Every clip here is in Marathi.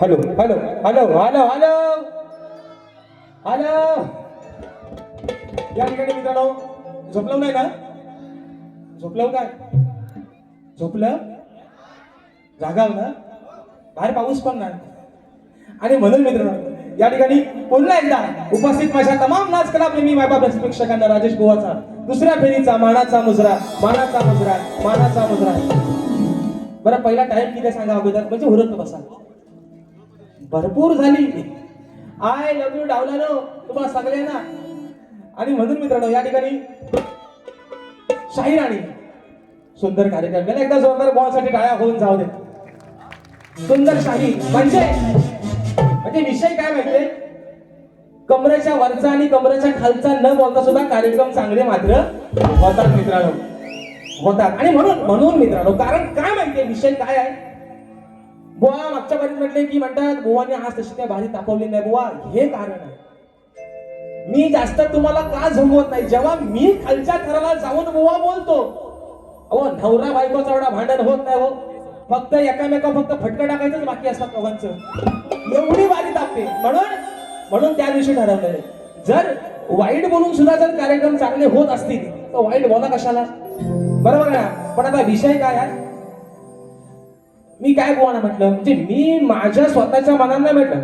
Hello hello hello hello hello hello या ठिकाणी मित्रांनो झोपलं नाही ना? झोपलं काय? झोपलं? जागाव ना? बाहेर पाऊस पण नाही. आणि म्हणून मित्रांनो या ठिकाणी पुन्हा एकदा उपस्थित माझ्या तमाम नाच कला प्रेमी मायबाप प्रेक्षकांना राजेश बुवाचा दुसऱ्या फेरीचा मानाचा मुजरा मानाचा मुजरा मानाचा मुजरा. बरं पहिला टाइम किती सांगा अगोदर म्हणजे उरत बसा. भरपूर झाली. आय लव्ह यू डावलानो तुम्हाला सगळ्यांना. आणि म्हणून मित्रांनो या ठिकाणी शाहीर आणि सुंदर कार्यक्रम केला. एकदा जोरदार बॉलसाठी टाळ्या होऊन जाऊ दे. सुंदर शाही म्हणजे विषय काय माहितीये? कमरेच्या वरचा आणि कमरेच्या खालचा न बोलता सुद्धा कार्यक्रम चांगले मात्र होतात मित्रांनो, होतात. आणि म्हणून मित्रांनो कारण काय माहितीये विषय काय आहे? बुवा मागच्या बारीत म्हटले की म्हणतात बुवाने आज तशी काय भारी तापवली नाही. बुवा हे कारण आहे. मी जास्त तुम्हाला का झोमवत नाही. जेव्हा मी खालच्या थराला जाऊन बुवा बोलतो, अहो नवरा बायकोचा एवढा भांडण होत नाही हो. फक्त एकामेका फक्त फटका टाकायचंच बाकी असतात दोघांचं. एवढी भारी तापते. म्हणून त्या दिवशी ठरवलंय जर वाईट बोलून सुद्धा जर कार्यक्रम चांगले होत असतील तर वाईट बोला कशाला, बरोबर ना? पण आता विषय काय आहे? मी काय बोलणार म्हटलं म्हणजे मी माझ्या स्वतःच्या मनानं म्हटलं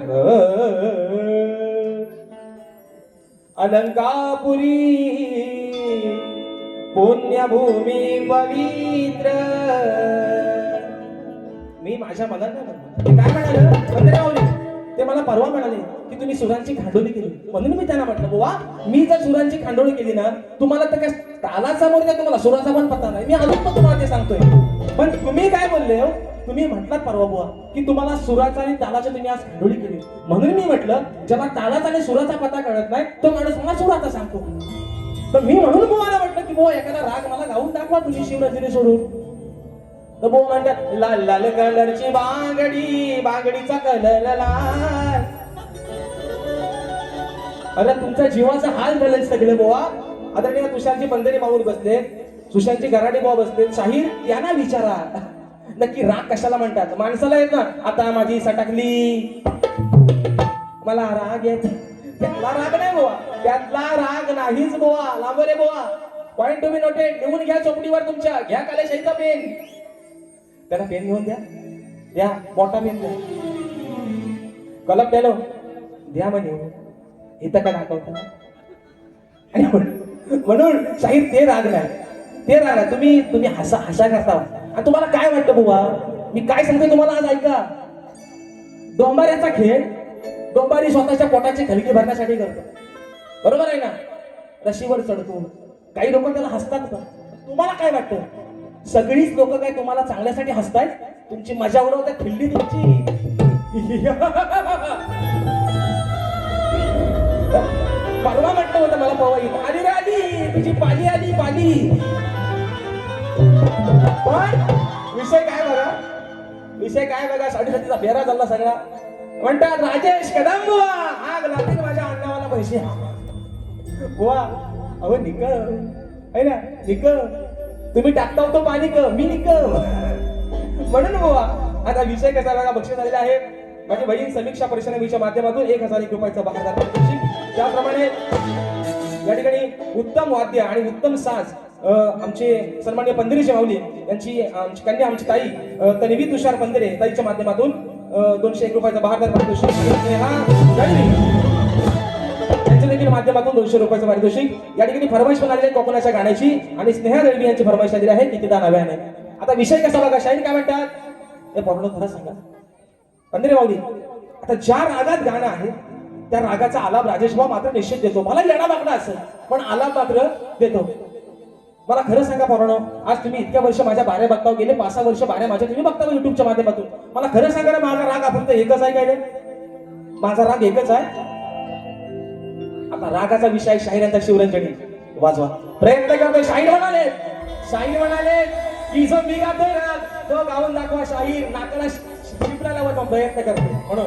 अलंकापुरी पुण्यभूमी पवित्र. मी माझ्या मनानं म्हटलं. काय म्हणाले ते मला परवा म्हणाले की तुम्ही सुरांची खांडोळी केली. म्हणून मी त्यांना म्हटलं बुवा मी जर सुरांची खांडोळी केली ना तुम्हाला तर काय तालाचा मोर काय तुम्हाला सुराचा पण पत्ता नाही. मी अजून पण तुम्हाला ते सांगतोय. पण तुम्ही काय बोलले हो? तुम्ही म्हटलात परवा बुवा की तुम्हाला सुराचा आणि तालाची तुम्ही आज खांडोळी केली. म्हणून मी म्हटलं जेव्हा तालाचा आणि सुराचा पत्ता कळत नाही तो माणूस मला सुराचा सांगतो. तर मी म्हणून बुवाला म्हटलं की बुवा एखादा राग मला गाऊन दाखवा तुम्ही शिवरात्रीने सोडून. तर बुवा म्हणतात लाल लाल कलरची बांगडी बांगडीचा कलर लाल. अरे तुमच्या जीवाचा हाल झाले सगळे बुवा. आदरणीय तुषारजी पंधरे माऊर बसले, सुशांतजी गराडे बुवा बसले. शाहीर यांना विचारा नक्की राग कशाला म्हणतात? माणसाला येत ना आता माझी सटकली मला राग येत. त्यातला राग नाही बुवा, त्यातला राग नाहीच बुवा. लांबरे बुवा पॉइंट टू बी नोटेड. लिहून घ्या चोपडीवर तुमच्या. घ्या कालेशाहीचा पेन. त्याला पेन घेऊन द्या मोठा पेन द्या. कलम पेलो द्या म्हणे इथं का दाखवता. आणि म्हणून शाहीर ते राग नाही, ते राग आहे. तुम्ही हसा करता. आणि तुम्हाला काय वाटतं बुवा मी काय सांगते तुम्हाला आज ऐका. डोंबाऱ्याचा खेळ डोंबारी स्वतःच्या पोटाची खलकी भरण्यासाठी करतो, बरोबर आहे ना? रशीवर चढतो. काही लोक त्याला हसतात का? तुम्हाला काय वाटतं? सगळीच लोक काय तुम्हाला चांगल्यासाठी हसतायत? तुमची मजा उडवतात खिल्ली तुमची. परवा म्हटलं होतं मला पवाई आली रे आली तुझी पाली आली पाली. पण विषय काय बघा 7:30चा फेरा झाला सगळा. म्हणतात राजेश कदम बुवा आग लागली माझ्या अण्णावाला पैसे. बुवा अहो निक आहे ना निक तुम्ही टाकता होतो पाणी क मी निक. म्हणून बुवा आता विषय कसा बघा बक्षीस आलेला आहे. माझी बहीण समीक्षा परिश्रमीच्या माध्यमातून 1001 रुपयाचा बहादर पारितोषिक. त्याप्रमाणे या ठिकाणी उत्तम वाद्य आणि उत्तम साज आमचे सन्माननीय पंधरेचे माऊली यांची आमची कन्या आमची ताई तन्वी तुषार पंधरे ताईच्या माध्यमातून 201 रुपयाचा बहादर पारितोषिक. यांच्या देखील माध्यमातून 200 रुपयाचं पारितोषिक. या ठिकाणी फरमाईश पण आलेली कोकणाच्या गाण्याची आणि स्नेहा रेड्डी यांची फरमाईश आलेली आहे कितीदा नव्याने. आता विषय कसा बघा शाहीर काय म्हणतात हे पूर्ण खरं सांगा पंधरे माऊली. आता ज्या रागात गाणं आहे त्या रागाचा आलाप राजेश भाऊ मात्र निश्चित देतो. मला येणा लागला असेल पण आलाप मात्र देतो. मला खरं सांगा पोरांनो आज तुम्ही इतक्या वर्ष माझ्या बाऱ्या बघता गेले 5-6 वर्ष बाऱ्या माझ्या तुम्ही बघता युट्यूबच्या माध्यमातून. मला खरं सांगा ना माझा राग फक्त एकच आहे काय रे? माझा राग एकच आहे. आता रागाचा विषय शाहिरांचा शिवरंजनी वाजवा प्रयत्न करतोय. शाहीर म्हणाले की जो मी गातोय राग तो गाऊन दाखवा. शाहीर नाकाला शिपला लावत प्रयत्न करतोय. म्हणून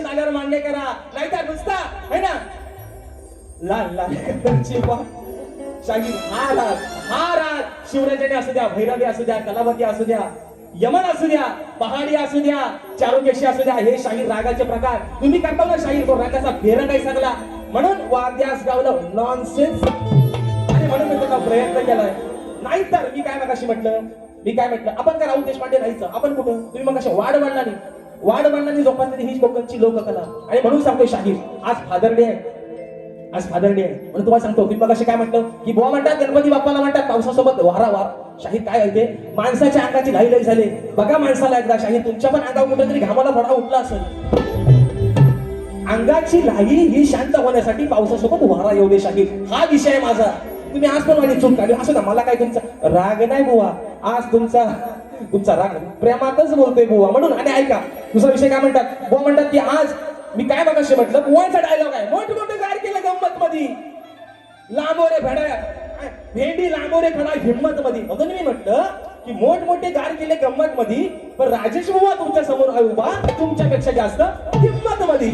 झाल्यावर मान्य करा, नाहीतर नुसता है ना लाल लाल कलरची बा शाहीर हा राग शिवरंजनी असू द्या, भैरवी असू द्या, कलावती असू द्या, यमन असू द्या, पहाडी असू द्या, चारुकेशी असू द्या, हे शाहीर रागाचे प्रकार तुम्ही करता ना. शाहीर तो रागाचा फेर नाही सगळा म्हणून वाद्यास गावलं नॉनसेन्स. आणि म्हणून मी तुला प्रयत्न केलाय. नाहीतर मी काय म्हटलं आपण काय राहुल देशपांडे नाहीच आपण कुठं. तुम्ही मग कशा वाढ बांधणारी जोपासलेली ही कोकणची लोककला. आणि म्हणून सांगतोय शाहीर आज फादर डे आहे म्हणून तुम्हाला सांगतो. तुम्ही मग काय म्हटलं की बुवा म्हणतात गणपती बाप्पाला म्हणतात पावसासोबत वारा. शाहीर काय आहे ते माणसाच्या अंगाची लई झाले. बघा माणसाला एकदा शाहीर तुमच्या पण अंगावर कुठेतरी घामाला थोडा उठला असेल. अंगाची लाही ही शांत होण्यासाठी पावसासोबत वारा येऊ दे शाहीर. हा विषय आहे माझा. तुम्ही आज पण माझी चूक काढली असं ना. मला काय तुमचा राग नाही बुवा. आज तुमचा राग प्रेमातच बोलतोय बुवा म्हणून. आणि ऐका दुसरा विषय काय म्हणतात बुवा म्हणतात की आज मी काय मगाशी म्हटलं बुवांचा डायलॉग आहे. मोठे गार केलं गंमत मध्ये लांबोरे भेड्या भेंडी लांबोरे खडा हिंमत मध्ये. म्हणून मी म्हटलं की मोठमोठे गार केले गंमत मध्ये पण राजेश बुवा तुमच्या समोर आहे उभा तुमच्यापेक्षा जास्त हिंमत मध्ये.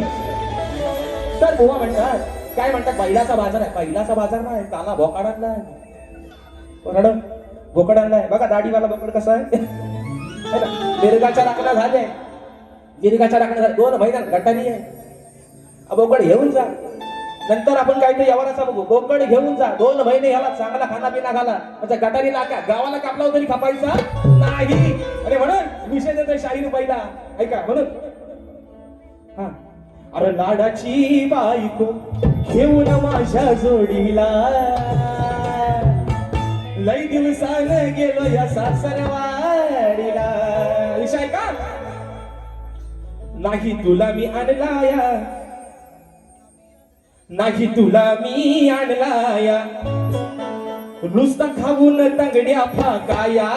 तर बुवा म्हणतात काय म्हणतात बैलाचा बाजार आहे. बैलाचा बाजार नाही काना भोकाडांना आहे. भोकडांना आहे. बघा दाढीवाला बोकड कसा आहे. मिरगाच्या राखणा झाले 2 महिन्यात गटारी आहे. बोकड घेऊन जा. नंतर आपण काय ते यावराचा बघू. बोकड घेऊन जा 2 महिने याला चांगला खानापिना घाला. म्हणजे गटारी लाका गावाला कापला तरी खपायचा नाही. आणि म्हणून विषय देतोय शाहीर पहिला ऐका म्हणून. हा अरे लाडाची बायको घेऊन माझ्या जोडीला लई दिवसानं गेलो या सासरवाडीला. विषय का नाही तुला मी आणलाया नुसता खाऊन तांगड्या फाकाया.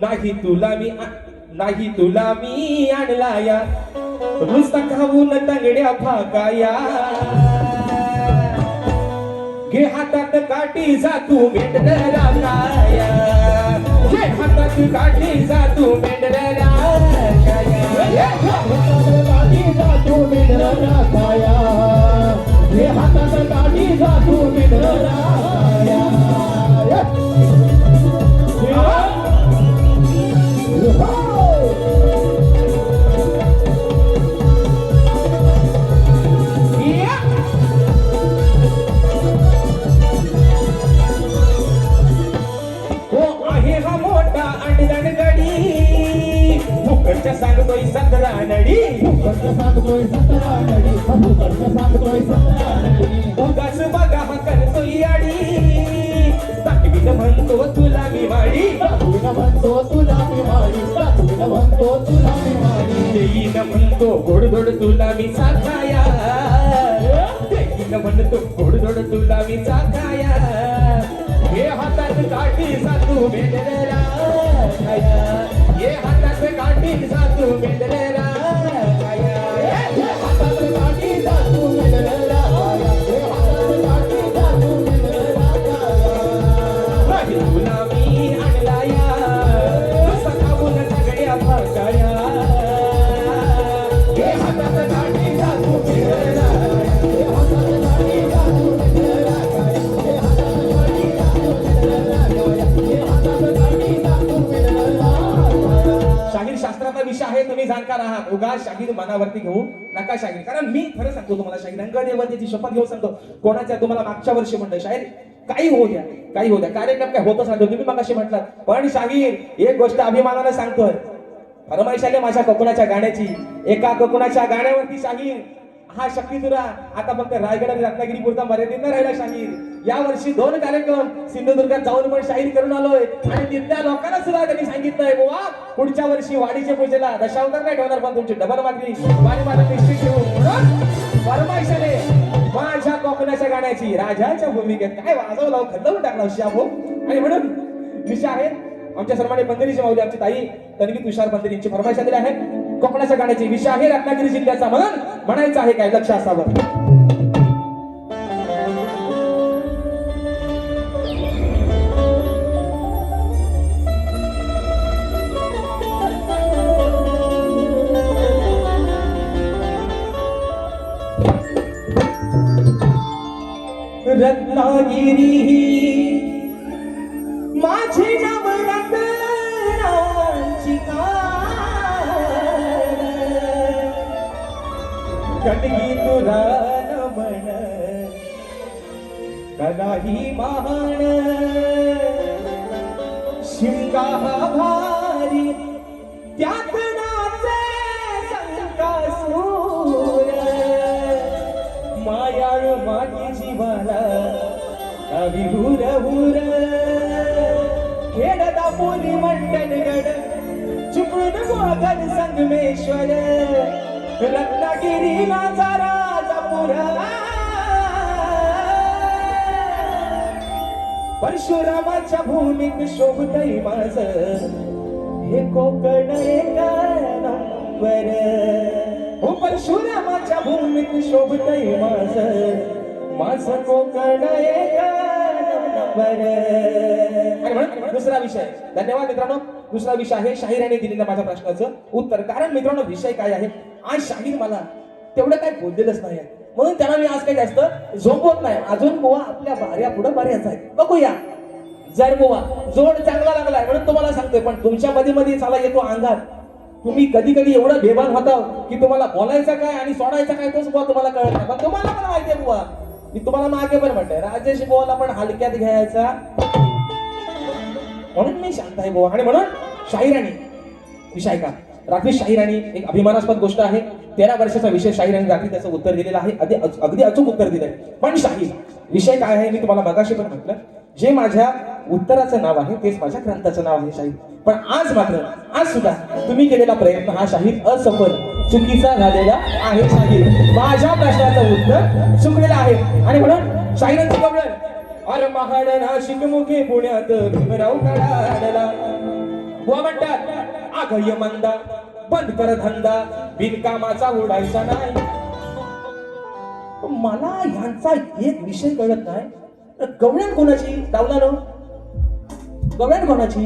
नाही तुला मी आणलाया नुसता खाऊन तांगड्या फाकाया. घे हातात काठी जा तू मेंढराया. घे हातात काठी जा तू मेंढराया. काठी जा तू मेंढराया. घे हातात काठी जा तू मेंढराया. सांगतोय 17 नडी. उगाच बघा हा करतोय आडी. दाखवीन म्हणतो तुला मी माडी. देईन म्हणतो गोडधोड तुला मी चाकाया. देईन म्हणतो गोडधोड तुला मी चाकाया. हे हातात काठी सातू मेंढरा. ये हातात काठी सातू मेंढरा. ये हातात काठी सातू मेंढरा. ये हातात काठी सातू मेंढरा. नाही तुला मी आणलाया सखावून सगळ्या फाकाया. ये हातात काठी सातू मेंढरा. ये हातात काठी सातू मेंढरा. ये हातात काठी सातू मेंढरा. ये हातात काठी सातू मेंढरा. शाहीर शास्त्राचा विषय आहे. तुम्ही जाणकार आहात. उगा शाहीर मनावरती घेऊ नका शाहीर. कारण मी खरं सांगतो तुम्हाला शाहीर अंगदेवतेची शपथ घेऊन सांगतो. कोणाच्या तुम्हाला मागच्या वर्षी म्हणलं शाहीर काही होऊ द्या कार्यक्रम काय होतच राहतो. तुम्ही मग अशी म्हटलात पण शाहीर एक गोष्ट अभिमानाने सांगतोय. फरमाईश आली माझ्या कोकणाच्या गाण्याची. एका कोकणाच्या गाण्यावरती शाहीर हा शक्ती तुरा आता फक्त रायगड आणि रत्नागिरी पुरता मर्यादित न राहिला शाहीर. या वर्षी 2 कार्यक्रम सिंधुदुर्गात जाऊन पण शाहीर करून आलोय. आणि तिथल्या लोकांना सुद्धा त्यांनी सांगितलंय बुवा पुढच्या वर्षी वाडीच्या पूजेला दशावतार नाही ठेवणार पण तुमची डबल मागणी वाणी मला निश्चित ठेवू. म्हणून फरमाईश आले माझ्या कोकणाच्या गाण्याची राजाच्या भूमिकेत काय वाजवला खल्लवून टाकला शाबू. आणि म्हणून विषय आहे आमच्या सर्वांनी पंढरीची माऊली आमची ताई तन्वी तुषार पंढरी यांची फरमाईश आलेली आहे. कोकणाच्या गाण्याची विषय आहे रत्नागिरी जिल्ह्याचा. म्हणून म्हणायचं आहे काय लक्ष असावं. गादगी तुरा म्हण कलाही महान शिंगा भारी त्यात नाचे संकासूर मायाळ माती जीवाला गावी हुर हुर खेड दापोली मंडणगड चुकून मोगल संगमेश्वर रत्नागिरीला राजापूर परशुरामाच्या भूमीत शोभतय माझ हे कोकण एक नंबर हो परशुरामाच्या भूमीत शोभतय माझ कोकण एक नंबर. आणि म्हणून दुसरा विषय, धन्यवाद मित्रांनो. दुसरा विषय आहे शाहीराने दिलेल्या माझ्या प्रश्नाचं उत्तर. कारण मित्रांनो विषय काय आहे, आज शाहीर मला तेवढं काय बोललेलंच नाही म्हणून त्यांना मी आज काही जास्त झोपवत नाही. अजून बुवा आपल्या बाऱ्या पुढे बऱ्याच आहेत, बघूया. जर बुवा जोड चांगला लागलाय म्हणून तुम्हाला सांगतोय, पण तुमच्या मध्ये मध्ये चाला येतो अंगात. तुम्ही कधी कधी एवढं बेभान होता की तुम्हाला बोलायचं काय आणि सोडायचं काय तोच बुवा तुम्हाला कळत नाही. पण तुम्हाला पण माहितीये बुवा, मी तुम्हाला मागे पण म्हणतोय राजेश बुवाला पण हलक्यात घ्यायचा म्हणून मी शांत आहे बुवा. आणि म्हणून शाहीराणी विषय का रात्री शाहीराणी एक अभिमानास्पद गोष्ट आहे. 13 वर्षाचा विषय शाहीराणी रात्री त्याचं उत्तर दिलेलं आहे, अगदी अचूक उत्तर दिलंय. पण शाहीर विषय काय आहे मी तुम्हाला मगाशी पण म्हटलं, जे माझ्या उत्तराचं नाव आहे तेच माझ्या ग्रंथाचं नाव आहे शाहीर. पण आज सुद्धा तुम्ही केलेला प्रयत्न हा शाहीर असफल चुकीचा झालेला आहे. शाहीर माझ्या प्रश्नाचं उत्तर चुकलेलं आहे. आणि म्हणून शाहिरांचं गवळण अरे महाड नाशिक मुखे पुण्यात भीमराव काढाडला बुवा म्हणतात आघय मंदा बंद कर धंदा बिनकामाचा उडायचा नाही. मला ह्यांचा एक विषय कळत नाही, गवळण कोणाची डावला गवळण कोणाची,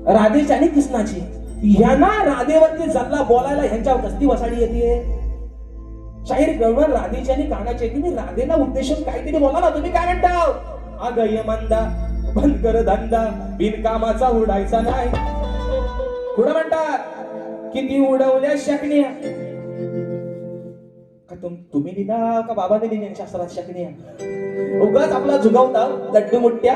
राधेची आणि कृष्णाची. ह्यांना राधेवरती जल्ला बोलायला ह्यांच्यावर कसली वसाडी येते. शाहीर गवळण राधेची आणि कानाची येते. मी राधेला उद्देशून काहीतरी बोला ना, तुम्ही काय म्हणता अगय मंदा बंद कर धंदा बिनकामाचा उडायचा नाही. पुढे म्हणतात किती उडवल्या शकण्या का तुम्ही लिहिला का बाबाने लिहिल्या शास्त्रात शकण्या. उगाच आपला झुगावता लड्डू मुट्ट्या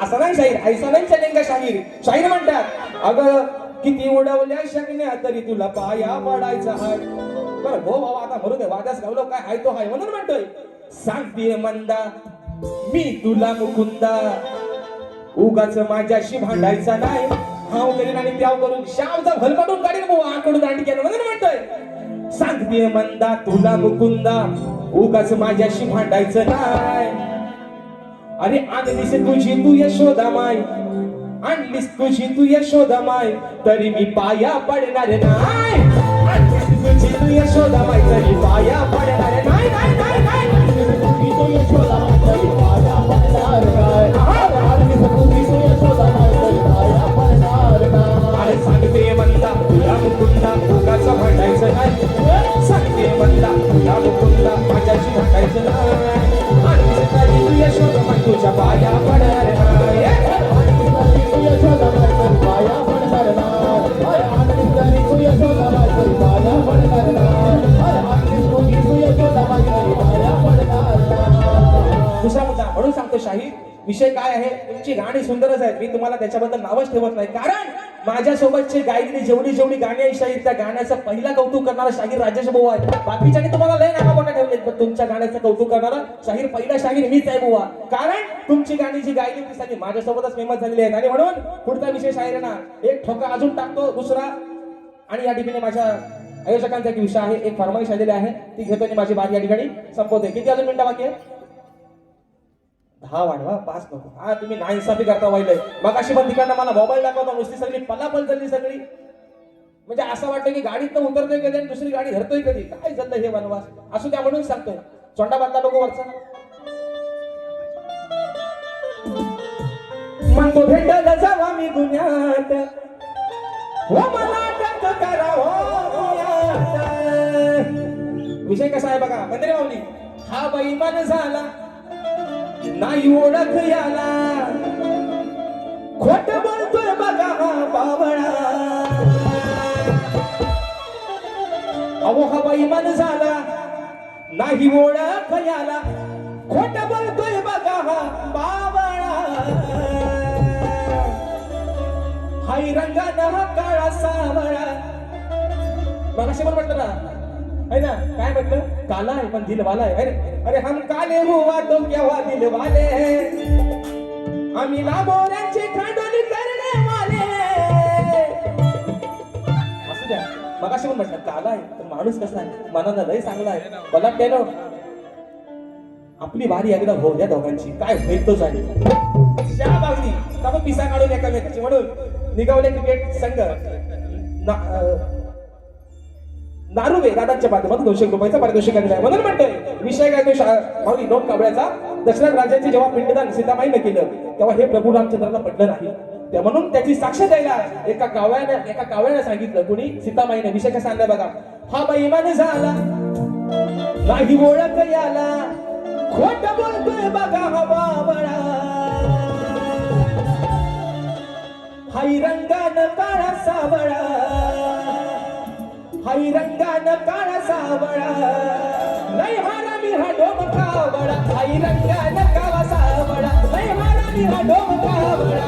असा नाही शाहीर, ऐसा नाही चलेंगा शाहीर. शाहीर म्हणतात अगं किती उडवल्या शकण्या तरी तुला पाया पडायचा हाय. बरं हो बाबा आता म्हणू दे, वादास गावलो काय हाय तो हाय म्हणून म्हणतोय सांगते मंदा मी तुला मुकुंदा उगाच माझ्याशी भांडायचा नाही. हाव करीन आणि त्याव करून श्यामचा भलपाटून काढीन बुवा आकडून दांडी केलं म्हणून म्हणतोय सांगते मंदा तुला मुकुंदा उगाच माझ्याशी भांडायचं नाही. अरे आणलीस तुझी तू यशोदा माय, आणलीस तुझी तू यशोदा माय तरी मी पाया पडणार नाही. आणलीस तुझी तू यशोदा माय तरी पाया पडणार नाही. नाही नाही नाही तू यशोदा माय तरी पाया पडणार नाही. आणलीस तुझी तू यशोदा माय तरी पाया पडणार नाही. अरे सांगते मंदा तुला मुकुंदा उगाच भांडायचं नाही. सांगते मंदा तुला मुकुंदा माझ्याशी भांडायचं नाही. आणलीस तरी तू यशोदा माय तुझ्या पाया पडणार नाही. तू यशोदा माय तरी पाया पडणार नाही. आणलीस तरी तू यशोदा माय तरी पाया पडणार नाही. आणलीस तू यशोदा माय तरी पाया पडणार नाही. दुसरा मुद्दा म्हणून सांगतो शाहीर विषय काय आहे, तुमची गाणी सुंदरच आहेत, मी तुम्हाला त्याच्याबद्दल नावच ठेवत नाही. कारण माझ्यासोबतचे गायलेली जेवढी गाणी आहे शाहीर त्या गाण्याचं पहिला कौतुक करणारा शाहीर राजेश भाऊ आहे. बाकीच्याने तुम्हाला लय नावा मोठा ठेवलेत, पण तुमच्या गाण्याचं कौतुक करणारा शाहीर पहिला शाहीर मीच आहे बुवा. कारण तुमची गाणी जी गायली ती सगळी माझ्यासोबतच फेमस झालेली आहेत. आणि म्हणून पुढचा विषय शाहीरांना एक ठोका अजून टाकतो दुसरा. आणि या ठिकाणी माझ्या आयोजकांचा एक विषय आहे, एक फरमाईश आलेली आहे, ती घेतो आणि माझी बारी या ठिकाणी संपवते. किती अजून मिनिटं बाकी आहे? 10 वाढवा 5 नको. हा तुम्ही नाइंसाफी करता वाईलय. मग अशी पण तिकडनं मला मोबाईल दाखवता नुसती सगळी पलापल झाली सगळी. म्हणजे असं वाटतं की गाडीतनं उतरतोय कधी आणि दुसरी गाडी धरतोय कधी, काय झालं हे वनवास असू द्या. म्हणून सांगतोय चोंडा बांधला लोक वरचा म्हणतो भेटायला जावा मी गुन्ह्यात हो मला अटक करा हो. विषय कसा आहे बघा मंदिरे माऊली. हा बैमान झाला नाही ओळख याला, खोट बोलतोय बघा हा बावळा. अहो हा बैमान झाला नाही ओळख याला खोट बोलतोय बघा हा बावळा हाय रंगानं हा काळा सावळा मगाशी पण म्हटलं ना है ना काय म्हटलं काला आहे पण दिलवाला आहे अरे अरे हम काले हुआ तो केव्हा दिलवाले आम्ही लांबोऱ्यांची खांडोली करणे वाले असू द्या मगाशी पण म्हटलं काला आहे पण माणूस कसा आहे मनानं लय चांगला आहे मला त्यानं आपली बारी एकदा होऊ द्या दोघांची काय होईल तो जाईल त्या बागली आपण पिसा काढून एकामेकाची म्हणून निघावले क्रिकेट संघ नारुवे दादांच्या माध्यमातून 200 रुपयाचा पारितोषिक आलेला आहे म्हणून म्हणतोय विषय काय तो माऊली नोंद कावळ्याचा दशरथ राजांचे जेव्हा पिंडदान सीतामाईने केलं तेव्हा हे प्रभू रामचंद्रांना पटलं नाही त्या म्हणून त्याची साक्ष द्यायला एका कावळ्याने सांगितलं कुणी सीतामाईने विषय कसा आणला बघा हा बेईमान झाला नाही ओळख याला खोट बोलतोय बघा हा बावळा हाय रंगानं काळा सावळा हाय रंगानं काळा सावळा लय हारामी हा डोम कावळा हाय रंगानं काळा सावळा लय हारामी हा डोम कावळा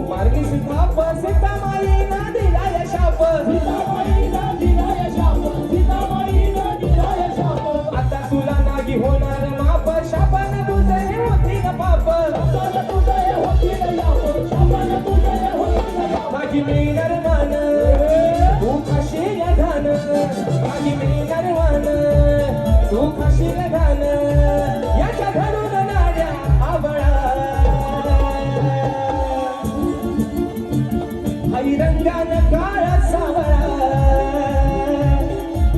मार्गी सीताप सीतामाई ना दिलाय शाप सीतामाई ना दिलाय शाप सीतामाई ना दिलाय शाप आता तुला नाही होणार माप शापन तुझे होती न पाप शापन तुझे होती न याप शापन तुझे होती न याप माझी मिळणार मान तू खाशील घान माझी मिळणार मान तू खाशील घान याच्या धरून नाड्या आवळा हाय रंगानं काळा सावळा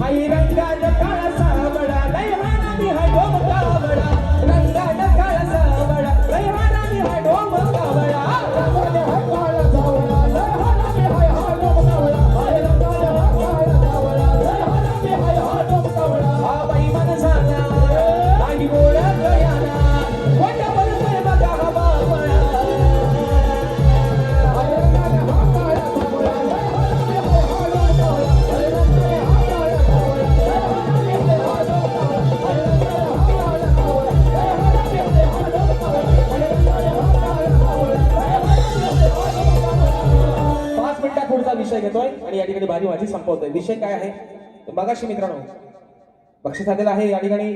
हाय रंगानं काळा सावळा लय हारामी हा डोम कावळा रंगानं काळा सावळा लय हारामी हा डोम कावळा रंगानं हा काळा सावळा लय हारामी हा डोम कावळा हाय रंगानं हा काळा सावळा लय हारामी हा डोम कावळा हा बेईमान झाला नाही ओळख याला खोट बोलतोय बघा हा बावळा हाय रंगानं हा पुढचा विषय घेतोय आणि या ठिकाणी बाजी माझी संपवतोय विषय काय आहे बघाशी मित्रांनो बक्षीस आलेला आहे या ठिकाणी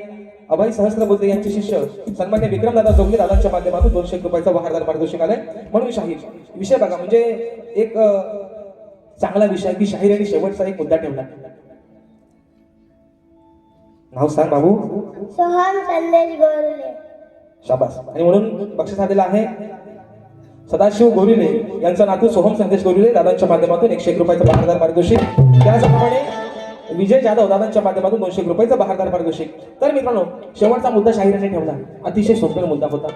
अभय सहस्त्रबुद्धे यांचे शिष्य सन्मान्य विक्रमदादा जोगले दादांच्या माध्यमातून 200 रुपयाचा बहारदार पारितोषिक आलंय म्हणून शाहीर विषय बघा म्हणजे एक चांगला विषय की शाहीर यांनी शेवटचा एक मुद्दा ठेवला नाव सांग बाबू सोहम संदेश गोरले शाबास आणि म्हणून बक्षीस आलेला आहे सदाशिव गोरिले यांचा नातू सोहम संदेश गोरिले दादांच्या माध्यमातून 101 रुपयाचं बहारदार पारितोषिक त्याचप्रमाणे विजय जाधव दादांच्या माध्यमातून 200 रुपयाचं बहारदार पारितोषिक तर मित्रांनो शेवटचा मुद्दा शाहिराने ठेवला अतिशय सुंदर मुद्दा होता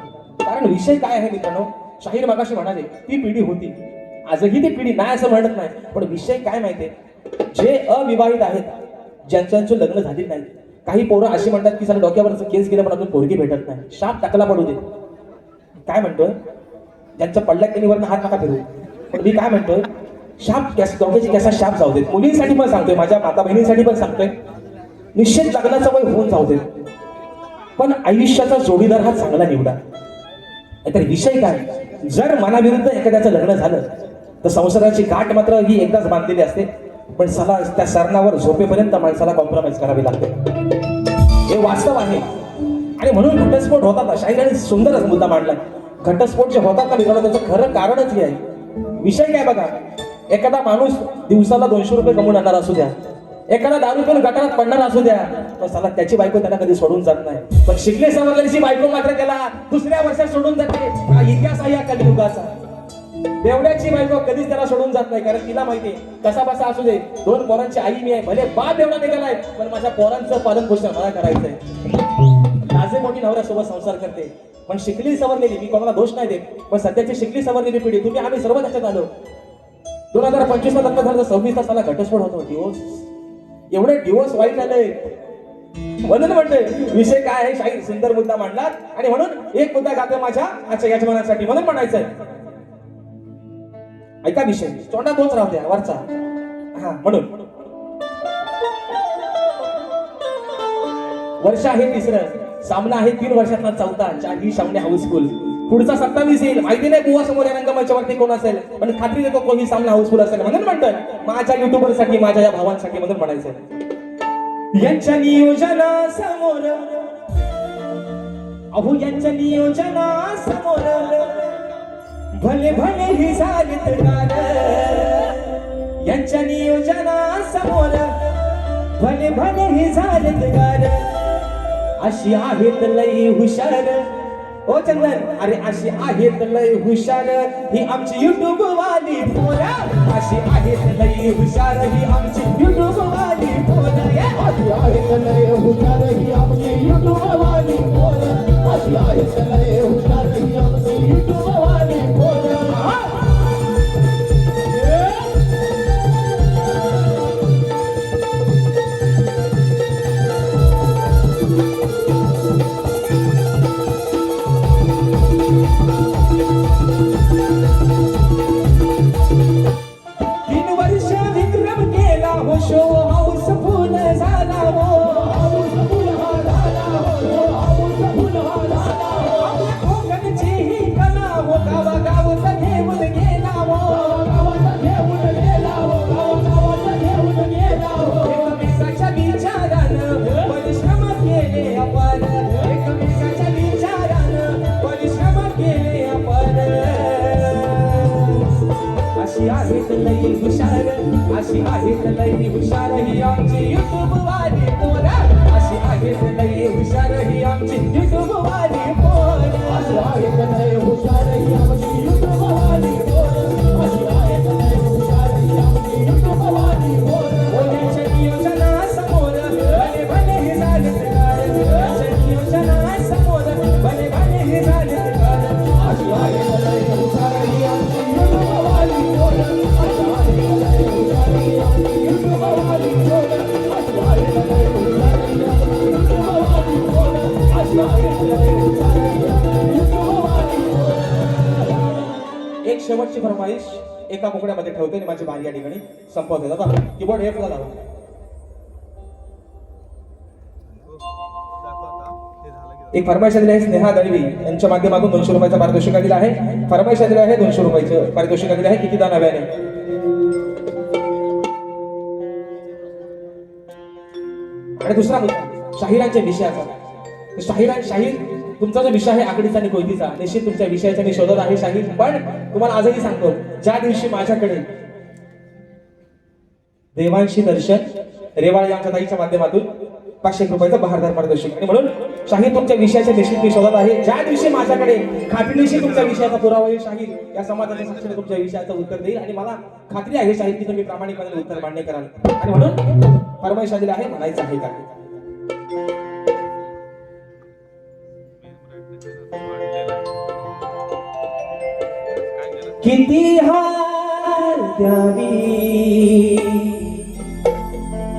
कारण विषय काय आहे मित्रांनो शाहीर मगाशी म्हणाले ती पिढी होती आजही ती पिढी नाही असं म्हणत नाही पण विषय काय माहितीये जे अविवाहित आहेत ज्यांचं लग्न झाली नाही काही पोरं अशी म्हणतात की सर डोक्यावरचं केस केलं पण अजून पोरगी भेटत नाही शाप टाकला पडू दे काय म्हणतोय ज्यांचं पडल्या त्यांनी वरनं हात नका फिरू पण मी काय म्हणतोय शाप डोक्याची केसा शाप जाऊ देत मुलींसाठी पण सांगतोय माझ्या माता बहिणींसाठी पण सांगतोय निश्चित लग्नाचं वय होऊन जाऊ देत पण आयुष्याचा जोडीदार हा चांगला निवडा तर विषय काय जर मनाविरुद्ध एखाद्याचं लग्न झालं तर संसाराची गाठ मात्र ही एकदाच बांधलेली असते पण सला त्या सरणावर झोपेपर्यंत माणसाला कॉम्प्रोमाइज करावी लागते हे वास्तव आहे आणि म्हणून घटस्फोट होतात शाहीराने सुंदरच मुद्दा मांडला घटस्फोट जे होतात ना मित्रांनो त्याचं खरं कारणच हे आहे विषय काय बघा एखादा माणूस दिवसाला 200 रुपये कमवून आणणार असू द्या एखादा दारू पिऊन गटारात पडणार असू द्या पण साला त्याची बायको त्याला कधी सोडून जात नाही पण शिकले सवरलेली बायको मात्र त्याला दुसऱ्या वर्षात सोडून जाते हा इतिहास आहे या कलियुगाचा बेवड्याची बायको कधीच त्याला सोडून जात नाही कारण तिला माहिती कसा बसा असू दे 2 पोरांची आई मी आहे भले बाप एवढा निघालाय पण माझ्या पोरांचं पालन पोषण मला करायचंय ताजे मोठी नवऱ्यासोबत संसार करते पण शिकली सवरलेली, मी कोणाला दोष नाही देत, पण सध्याची शिकली सवरलेली पिढी, तुम्ही आम्ही सर्व त्याच्यात आलो. 2025 ला लग्न झालं, 26 साला घटस्फोट होतो, डिवोर्स. एवढे डिवोर्स वाईट आले. म्हणून म्हणतोय विषय काय आहे, शाहीर सुंदर मुद्दा मांडलात आणि म्हणून एक मुद्दा गातो माझ्या आजच्या यजमानासाठी, म्हणून म्हणायचंय. ऐका विषय, तोंडा तोच राहू द्या वरचा. हा म्हणून वर्ष आहे तिसरं, सामना आहे 3 वर्षातला चौथा, ही सामने हाऊसफुल. पुढचा 27 येईल, माहिती नाही बुवा समोर या रंगमंचावरती कोण असेल, पण खात्री देतो कोणी सामना हाऊसफुल असेल. म्हणून म्हणतोय माझ्या युट्यूबर साठी, माझ्या या भावांसाठी, म्हणून म्हणायचंय. यांच्या नियोजनासमोर, अहो यांच्या नियोजनासमोर भले भले ही झालीत गार. यांच्या नियोजनासमोर भले भले ही झालीत गार. अशी आहेत लई हुशार, ओ चंदन, अरे अशी आहेत लई हुशार ही आमची युट्यूब वाली पोरं. अशी आहेत लई हुशार ही आमची युट्यूब वाली पोरं. अशी आहेत लय हुशार ही आमची युट्यूब वाली पोरं. अशी आहेत लय हुशार ही आमची युट्यूब वाली पोरं. शो हाऊसफुल झाला हो, हाऊसफुल झाला हो, हाऊसफुल झाला हो. आपल्या कोकणची ही कला हो, गावागावात घेऊन गेला हो, गावात घेऊन गेला हो, गावात घेऊन गेला हो. एकमेकाच्या विचारानं परिश्रम केले आपण, एकमेकाच्या विचारानं परिश्रम केले आपण. अशी आहेत लई हुशार, अशी आहेत लई हुशार ही आमची युट्यूब वाली पोरं. अशी आहेत लई हुशार ही आमची युट्यूब वाली पोरं. अशी आहेत लय हुशार ही आमची युट्यूब वाली पोरं. अशी आहेत लय हुशार ही आमची युट्यूब वाली पोरं. ओल्याच्या नियोजनासमोर भले भले हे झालेत गार. ओल्याच्या नियोजनासमोर भले भले हे झालेत गार. अशी आहेत लय हुशार ही आमची युट्यूब वाली पोरं. अशी आहेत लय हुशार ही आमची युट्यूब वाली पोरं. अशी आहेत लय हुशार ही आमची युट्यूब वाली पोरं. अशी आहेत लय हुशार ही आमची युट्यूब वाली पोरं. एक शेवटची फरमाईश एका बोकड्यामध्ये ठेवते आणि माझी बारी या ठिकाणी संपवते. दादा कीबोर्ड हे लावा. एक फरमाईश दिली आहे स्नेहा दळवी यांच्या माध्यमातून 200 रुपयाचा पारितोषिक दिला आहे. फरमाईश दिली आहे 200 रुपयाचं पारितोषिक दिलं आहे. किती दान नव्याने. आणि दुसरा मुद्दा शाहिरांच्या विषयाचा. शाहीर तुमचा जो विषय आहे आकडीचा आणि कोयतीचा, निश्चित तुमच्या विषयाचा मी शोधत आहे शाहीर. पण तुम्हाला आजही सांगतो, ज्या दिवशी माझ्याकडे देवांशी दर्शन रेवाळ यांच्या ताईच्या माध्यमातून 500 रुपयाचा बहारदार पारितोषिक. आणि म्हणून शाहीर तुमच्या विषयाचे निश्चित मी शोधत आहे. ज्या दिवशी माझ्याकडे खात्रीशीर तुमच्या विषयाचा पुरावा येईल, शाहीर या समाजाच्या साक्षीने तुमच्या विषयाचं उत्तर देईल. आणि मला खात्री आहे शाहीर की तुम्ही प्रामाणिकपणे उत्तर मान्य कराल. आणि म्हणून फरमाईश दिली आहे, म्हणायचं आहे का. किती हार द्यावी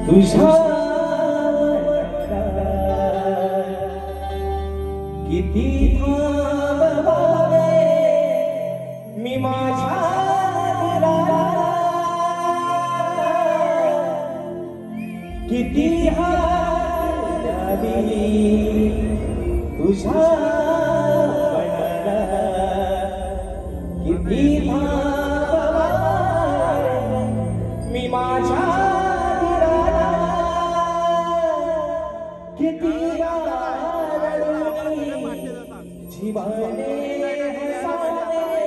तुझ्या, किती थांबवावे मी माझ्या दिलाला, किती हार द्यावी तुझ्या मनाला, किती थांबवावे मी माझ्या दिलाला, किती जीवाने हसावे,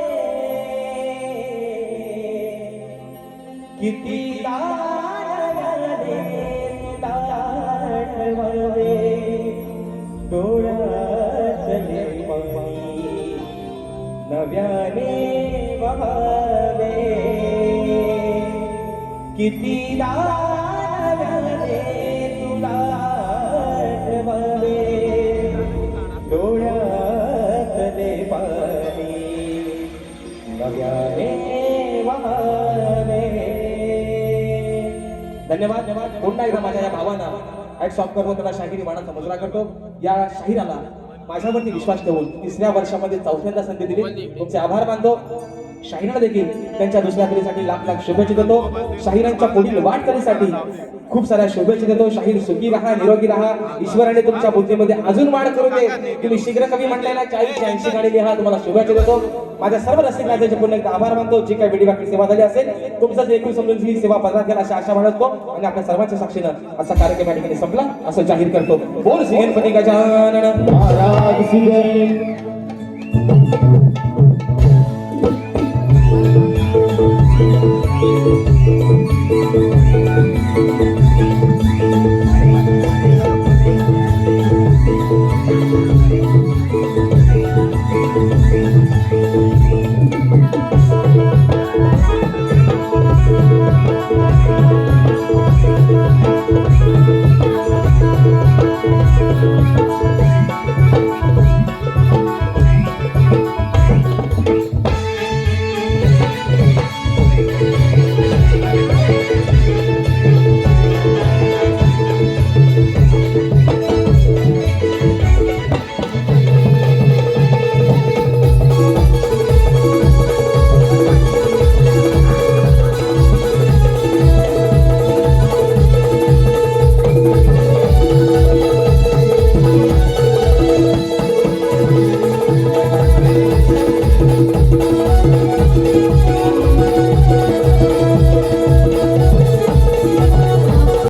किती लाडले आठववे, डोळ्यातले पाणी नव्याने वहावे, किती लाडले तुला आठववे, डोळ्यात धन्यवाद पुन्हा एकदा माझ्या या भावांना हॅट्स ऑफ करतो, त्याला शाहिरी मानाचा मुजरा करतो. या शाहिराला माझ्यावरती विश्वास ठेवून 3ऱ्या वर्षामध्ये 4थ्यांदा संधी दिली, तुमचे आभार मानतो. शाहिराला देखील त्यांच्या दुसऱ्या पिढीसाठी लाख लाख शुभेच्छा देतो. शाहिरांच्या पुढील वाटचालीसाठी खूप साऱ्या शुभेच्छा देतो. शाहीर सुखी राहा, निरोगी राहा, ईश्वराने तुमच्या बुद्धीमध्ये अजून वाढ करू दे. तुम्ही शीघ्र कवी म्हणताय ना, 40-80 गाणी लिहा. तुम्हाला शुभेच्छा देतो. माझ्या सर्व रसिक राजाचे पुन्हा एकदा आभार मानतो. जी काही वेळी बाकी सेवा झाली असेल, तुमचं देखील समजून ही सेवा पदरात घ्याल अशी आशा बाळगतो आणि आपल्या सर्वांच्या साक्षीनं असा कार्यक्रम या ठिकाणी संपला असं जाहीर करतो. बोल श्री गणपती गजानन महाराज श्री